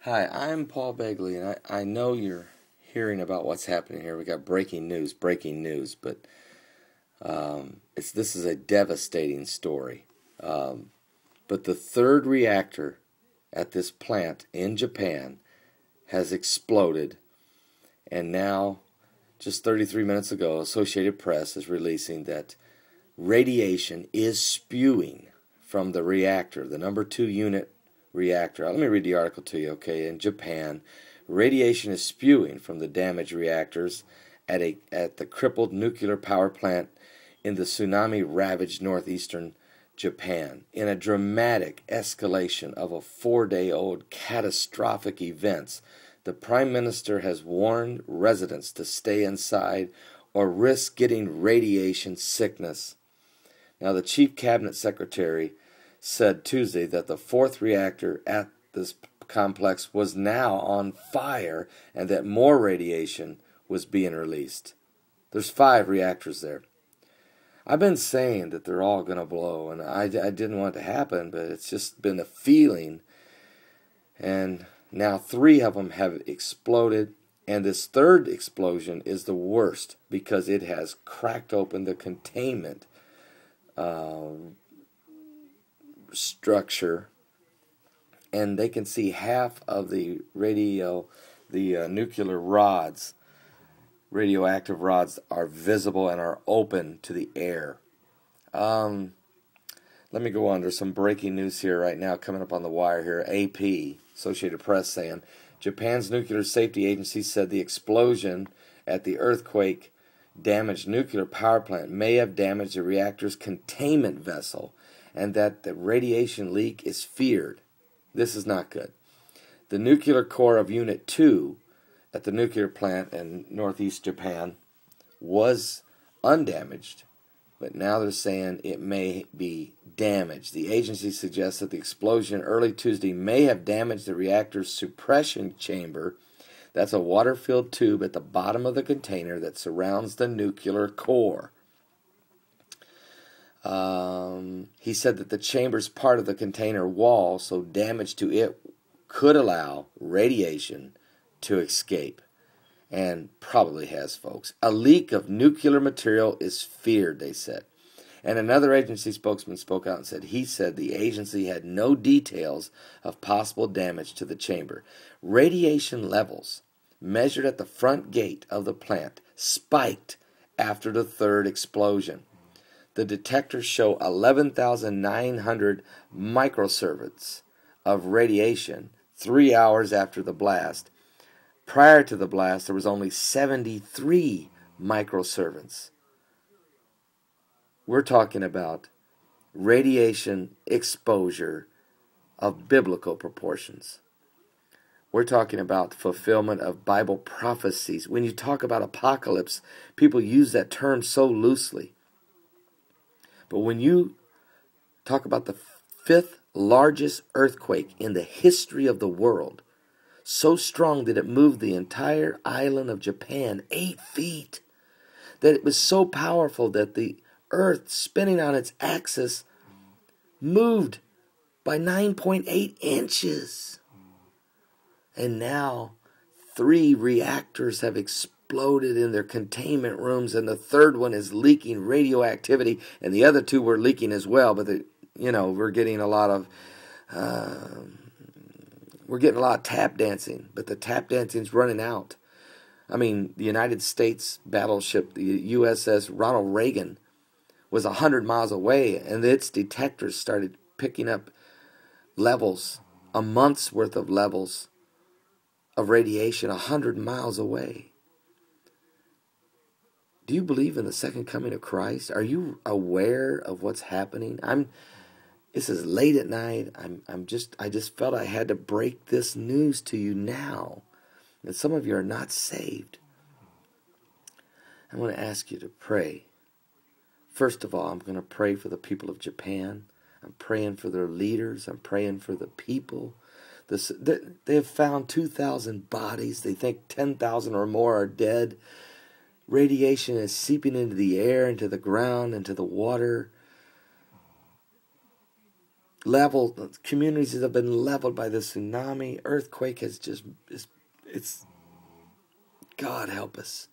Hi, I'm Paul Begley, and I know you're hearing about what's happening here. We got breaking news, but this is a devastating story. But the third reactor at this plant in Japan has exploded, and now, just 33 minutes ago, Associated Press is releasing that radiation is spewing from the reactor, the number 2 unit reactor. Let me read the article to you, okay? In Japan, radiation is spewing from the damaged reactors at the crippled nuclear power plant in the tsunami-ravaged northeastern Japan, in a dramatic escalation of a 4-day-old catastrophic events. The Prime Minister has warned residents to stay inside or risk getting radiation sickness. Now, the Chief Cabinet Secretary said Tuesday that the 4th reactor at this complex was now on fire and that more radiation was being released. There's 5 reactors there. I've been saying that they're all going to blow, and I didn't want it to happen, but it's just been a feeling. And now 3 of them have exploded, and this third explosion is the worst because it has cracked open the containment structure, and they can see half of the nuclear rods, radioactive rods, are visible and are open to the air. Let me go on. There's some breaking news here right now coming up on the wire here. AP, Associated Press, saying Japan's Nuclear Safety Agency said the explosion at the earthquake-damaged nuclear power plant may have damaged the reactor's containment vessel, and that the radiation leak is feared. This is not good. The nuclear core of Unit 2 at the nuclear plant in northeast Japan was undamaged, but now they're saying it may be damaged. The agency suggests that the explosion early Tuesday may have damaged the reactor's suppression chamber. That's a water-filled tube at the bottom of the container that surrounds the nuclear core. He said that the chamber's part of the container wall, so damage to it could allow radiation to escape. And probably has, folks. A leak of nuclear material is feared, they said. And another agency spokesman spoke out and said he said the agency had no details of possible damage to the chamber. Radiation levels measured at the front gate of the plant spiked after the third explosion. The detectors show 11,900 microsieverts of radiation 3 hours after the blast. Prior to the blast, there was only 73 microsieverts. We're talking about radiation exposure of biblical proportions. We're talking about fulfillment of Bible prophecies. When you talk about apocalypse, people use that term so loosely. But when you talk about the 5th largest earthquake in the history of the world, so strong that it moved the entire island of Japan 8 feet, that it was so powerful that the earth spinning on its axis moved by 9.8 inches. And now 3 reactors have exploded in their containment rooms, and the third one is leaking radioactivity, and the other 2 were leaking as well. But we're getting a lot of tap dancing, but the tap dancing's running out. I mean, the United States battleship, the USS Ronald Reagan, was 100 miles away, and its detectors started picking up levels, a month's worth of levels of radiation 100 miles away. Do you believe in the second coming of Christ? Are you aware of what's happening? This is late at night. I just felt I had to break this news to you now. And some of you are not saved. I want to ask you to pray. First of all, I'm going to pray for the people of Japan. I'm praying for their leaders. I'm praying for the people. They have found 2,000 bodies. They think 10,000 or more are dead. Radiation is seeping into the air, into the ground, into the water. communities that have been leveled by the tsunami, earthquake has just, it's, God help us.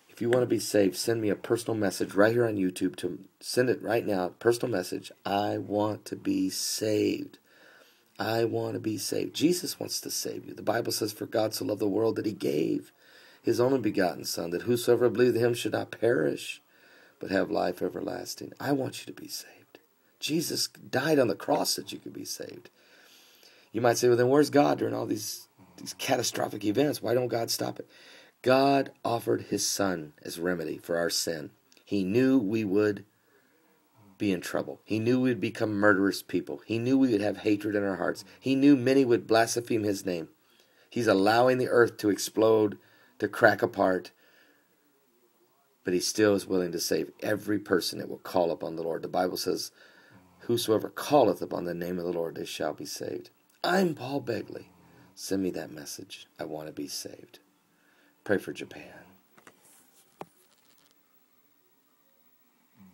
If you want to be saved, send me a personal message right here on YouTube. Send it right now, personal message. I want to be saved. I want to be saved. Jesus wants to save you. The Bible says, for God so loved the world that he gave his only begotten Son, that whosoever believeth in him should not perish, but have life everlasting. I want you to be saved. Jesus died on the cross so that you could be saved. You might say, well, then where's God during all these catastrophic events? Why don't God stop it? God offered his Son as remedy for our sin. He knew we would be in trouble. He knew we would become murderous people. He knew we would have hatred in our hearts. He knew many would blaspheme his name. He's allowing the earth to explode, to crack apart, but he still is willing to save every person that will call upon the Lord. The Bible says, whosoever calleth upon the name of the Lord, they shall be saved. I'm Paul Begley. Send me that message. I want to be saved. Pray for Japan.